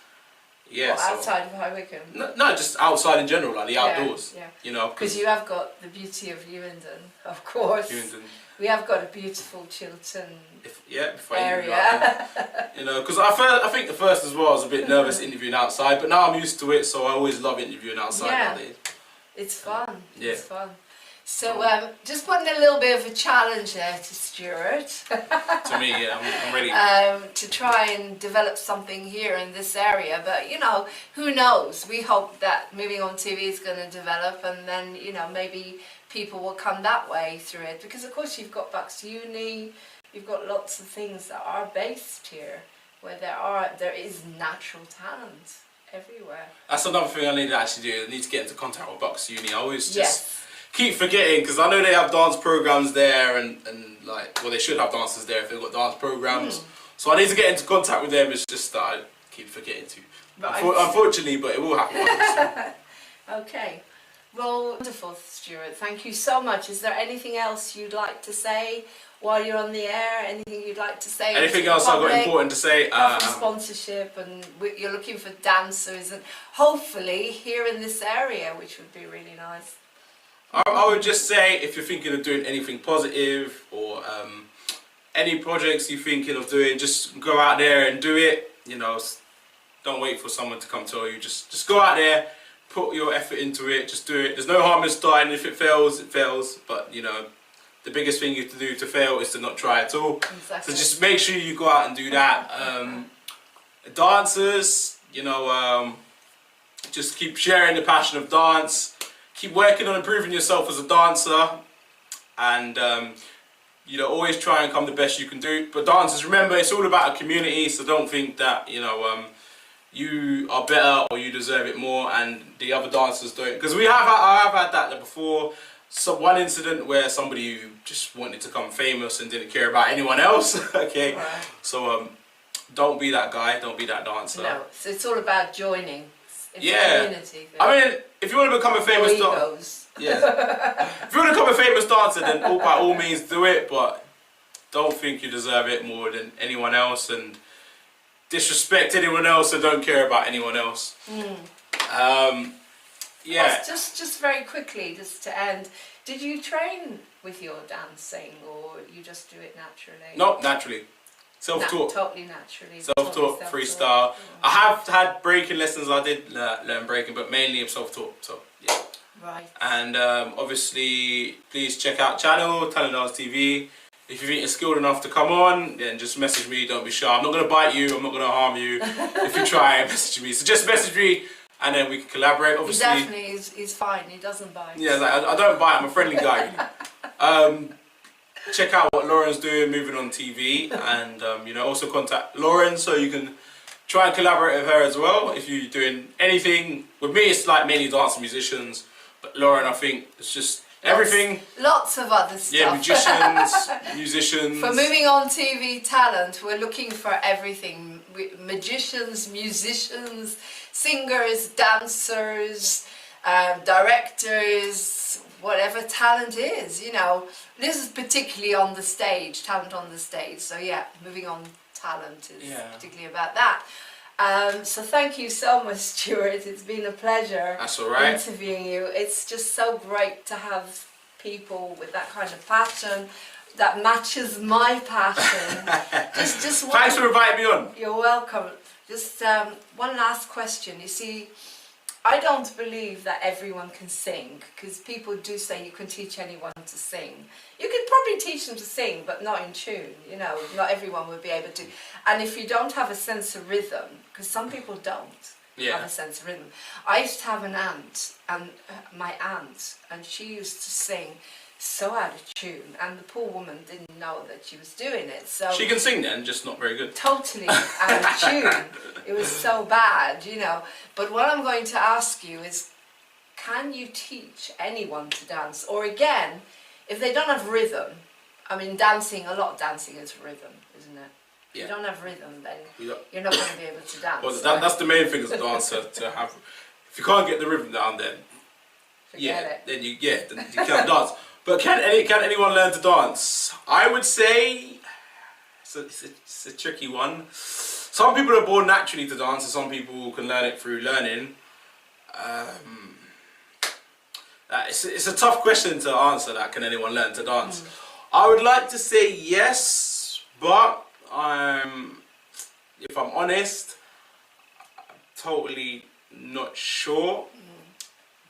Yeah. What, so, outside of High Wycombe? no, just outside in general, like the outdoors. Yeah. You know, Because you have got the beauty of Ewington, of course. Ewington. We have got a beautiful Chiltern If I interview out area. there. You know, because I think the first as well I was a bit nervous interviewing outside, but now I'm used to it, so I always love interviewing outside Yeah. nowadays. It's fun. Yeah. It's fun. So just putting a little bit of a challenge there to Stuart To me, yeah, I'm ready. to try and develop something here in this area. But you know, who knows? We hope that Moving On TV is going to develop, and then you know maybe people will come that way through it. Because of course you've got Bucks Uni, you've got lots of things that are based here where there is natural talent everywhere. That's another thing I need to actually do. I need to get into contact with Bucks Uni. I always just Yes. keep forgetting because I know they have dance programs there, and like, well, they should have dancers there if they've got dance programs. So I need to get into contact with them. It's just that I keep forgetting to. Right. Unfortunately, but it will happen. Okay. Well, wonderful, Stuart. Thank you so much. Is there anything else you'd like to say while you're on the air? Anything you'd like to say? Anything else I've got important to say? Sponsorship, and you're looking for dancers, and hopefully here in this area, which would be really nice. I would just say, if you're thinking of doing anything positive or any projects you're thinking of doing, just go out there and do it. You know, don't wait for someone to come tell you. Just go out there, put your effort into it, just do it. There's no harm in starting. If it fails, it fails. But you know, the biggest thing you have to do to fail is to not try at all. Exactly. So just make sure you go out and do that. Dancers, you know, just keep sharing the passion of dance. Keep working on improving yourself as a dancer, and you know, always try and come the best you can do. But dancers, remember, it's all about a community. So don't think that you are better or you deserve it more and the other dancers don't. Because I have had that before. So one incident where somebody who just wanted to become famous and didn't care about anyone else. Okay, right. So don't be that guy. Don't be that dancer. No, so it's all about joining. It's yeah. a community thing. I mean, if you want to become a famous dancer, yeah. If you want to become a famous dancer, then by all means do it. But don't think you deserve it more than anyone else, and disrespect anyone else, and don't care about anyone else. Yeah. Well, just very quickly, just to end, did you train with your dancing, or you just do it naturally? Not naturally. Self-taught. Totally naturally. Self-taught, freestyle. I have had breaking lessons. I did learn breaking, but mainly I'm self-taught. So yeah. Right. And obviously, please check out channel Talent Dance TV. If you think you're skilled enough to come on, then just message me. Don't be shy. I'm not gonna bite you. I'm not gonna harm you. If you try, message me. So just message me, and then we can collaborate. Obviously, he definitely is fine. He doesn't bite. Yeah, like, I don't bite. I'm a friendly guy. Check out what Lauren's doing, moving on TV, and you know, also contact Lauren so you can try and collaborate with her as well. If you're doing anything with me, it's like mainly dance and musicians, but Lauren, I think it's just everything. Lots of other stuff. Yeah, magicians, musicians. For moving on TV talent, we're looking for everything: magicians, musicians, singers, dancers, directors, whatever talent is, you know. This is particularly on the stage, talent on the stage. So yeah, moving on talent is particularly about that. So thank you so much, Stuart. It's been a pleasure. That's all right. Interviewing you. It's just so great to have people with that kind of passion that matches my passion. just one, Thanks for inviting me on. You're welcome. Just one last question. You see, I don't believe that everyone can sing, because people do say you can teach anyone to sing. You could probably teach them to sing, but not in tune, you know, not everyone would be able to. And if you don't have a sense of rhythm, because some people don't have a sense of rhythm. I used to have an aunt, and my aunt, and she used to sing so out of tune, and the poor woman didn't know that she was doing it. So she can sing then, just not very good. Totally out of tune. It was so bad, you know. But what I'm going to ask you is, can you teach anyone to dance? Or again, if they don't have rhythm, I mean, dancing, a lot of dancing is rhythm, isn't it? Yeah. If you don't have rhythm, then you're not going to be able to dance. Well, that's the main thing as a dancer, to have. If you can't get the rhythm down, then then you can't dance. But can anyone learn to dance? I would say it's a tricky one. Some people are born naturally to dance, and some people can learn it through learning. It's a tough question to answer. That can anyone learn to dance? I would like to say yes, but if I'm honest, I'm totally not sure.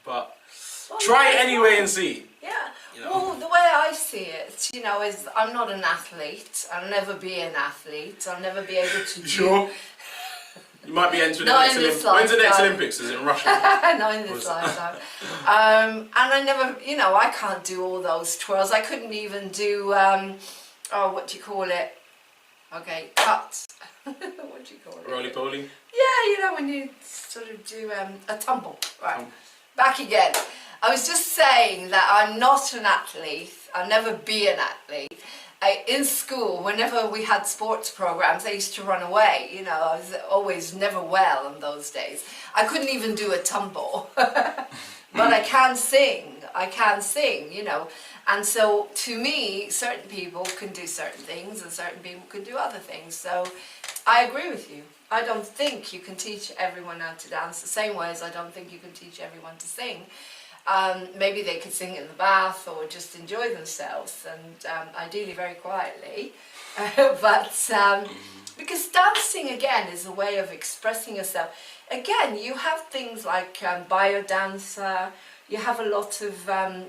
But try it anyway and see. Yeah. You know. Well, the way I see it, you know, is I'm not an athlete. I'll never be an athlete. I'll never be able to do... Sure. You might be entering the next Olympics. When's the next Olympics? Is it in Russia? Not in this lifetime. And I never, you know, I can't do all those twirls. I couldn't even do, what do you call it? Okay, cuts. What do you call it? Roly-poly? Yeah, you know, when you sort of do a tumble. Right, back again. I was just saying that I'm not an athlete. I'll never be an athlete. In school, whenever we had sports programs, I used to run away. You know, I was always never well in those days. I couldn't even do a tumble. but I can sing. I can sing, you know. And so to me, certain people can do certain things and certain people can do other things. So I agree with you. I don't think you can teach everyone how to dance the same way as I don't think you can teach everyone to sing. Maybe they could sing in the bath or just enjoy themselves, and ideally very quietly. Because dancing again is a way of expressing yourself. Again, you have things like biodancer. You have a lot of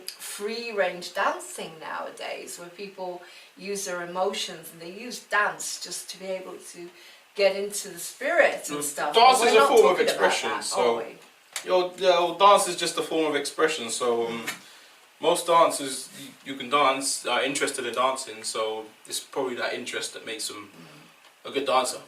free-range dancing nowadays, where people use their emotions and they use dance just to be able to get into the spirit and stuff. Dance But is we're a not form of talking about expression, that, so are we? dance is just a form of expression. So most dancers you can dance are interested in dancing, so it's probably that interest that makes them a good dancer.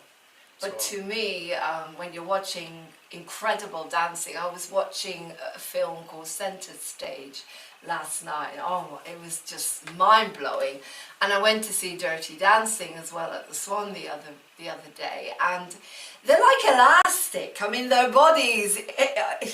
But So, to me, when you're watching incredible dancing, I was watching a film called Centre Stage last night. Oh, it was just mind-blowing. And I went to see Dirty Dancing as well at the Swan the other day, and they're like elastic. I mean, their bodies,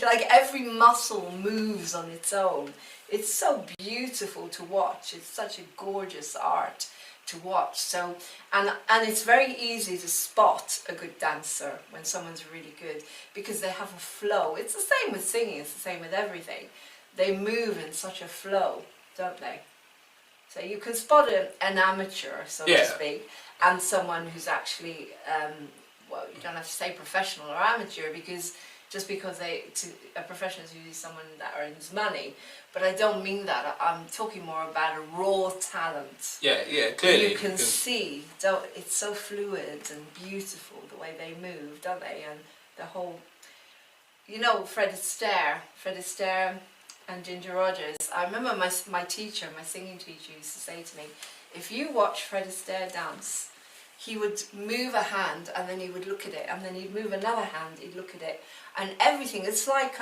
like every muscle moves on its own. It's so beautiful to watch. It's such a gorgeous art to watch. So, and it's very easy to spot a good dancer when someone's really good, because they have a flow. It's the same with singing. It's the same with everything. They move in such a flow, don't they? So you can spot an amateur, so to speak, and someone who's actually, well, you don't have to say professional or amateur, because just because a professional is usually someone that earns money. But I don't mean that. I'm talking more about a raw talent. yeah, clearly. You can see, it's so fluid and beautiful the way they move, don't they? And the whole, you know, Fred Astaire and Ginger Rogers. I remember my teacher, my singing teacher, used to say to me, if you watch Fred Astaire dance, he would move a hand and then he would look at it, and then he'd move another hand, he'd look at it, and everything. It's like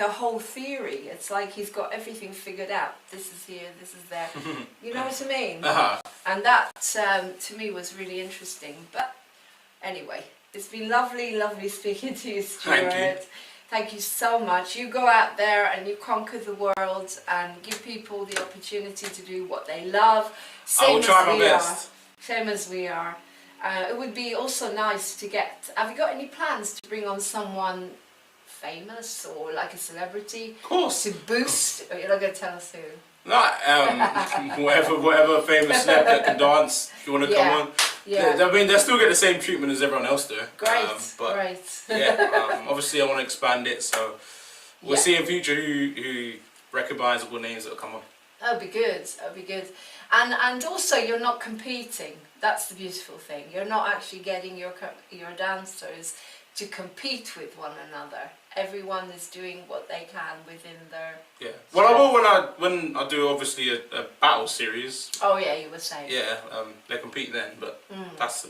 a whole theory. It's like he's got everything figured out. This is here, this is there. You know what I mean? And that to me was really interesting. But anyway, it's been lovely speaking to you, Stuart. Thank you so much. You go out there and you conquer the world and give people the opportunity to do what they love. I will try my best. Same as we are. It would be also nice to get... Have you got any plans to bring on someone famous or like a celebrity? Of course. To boost... Oh, you're not going to tell us who? No, whatever famous celeb that can dance, if you want to come on. Yeah. I mean, they still get the same treatment as everyone else do. Great, but great. Yeah, obviously I want to expand it, so we'll see in future who recognisable names that will come on. That'd be good, that'd be good. And also you're not competing. That's the beautiful thing. You're not actually getting your dancers to compete with one another. Everyone is doing what they can within their... Yeah. Well, I will when I do obviously a battle series. Oh yeah, you were saying. Yeah, they compete then, but that's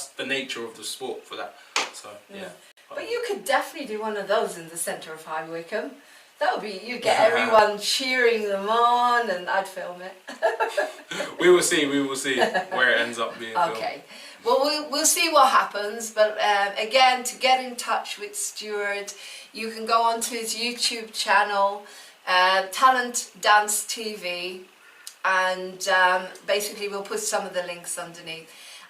the nature of the sport for that. So yeah. But you could definitely do one of those in the centre of High Wycombe. That would be, you get everyone cheering them on, and I'd film it. We will see where it ends up being filmed. Okay. Well, we'll see what happens, but again, to get in touch with Stuart, you can go onto his YouTube channel, Talent Dance TV, and basically we'll put some of the links underneath.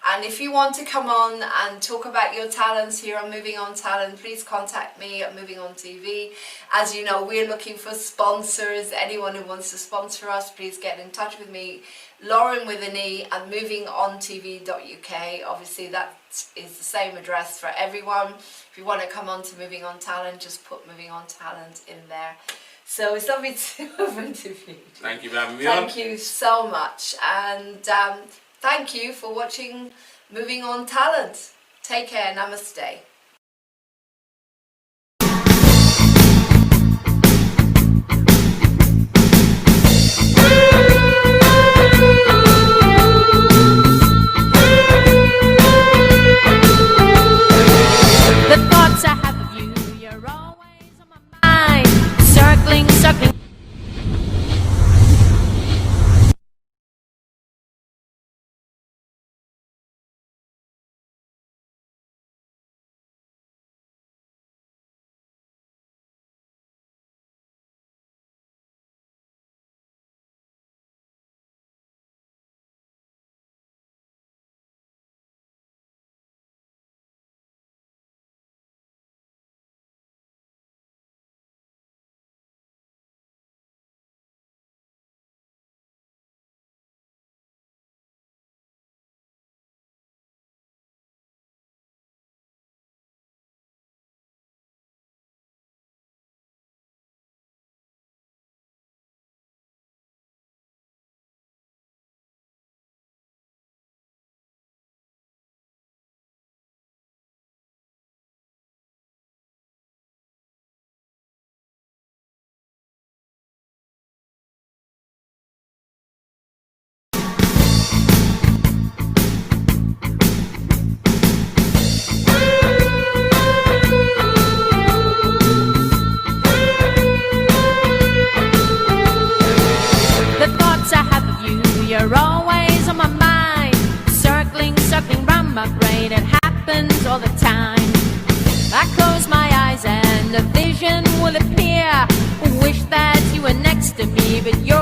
And if you want to come on and talk about your talents here on Moving On Talent, please contact me at Moving On TV. As you know, we're looking for sponsors. Anyone who wants to sponsor us, please get in touch with me. Lauren with an E at movingontv.uk. Obviously that is the same address for everyone. If you want to come on to Moving On Talent, just put Moving On Talent in there. So it's lovely to have interviewed you. Thank you for having me on. Thank you so much. And thank you for watching Moving On Talent. Take care. Namaste. but you're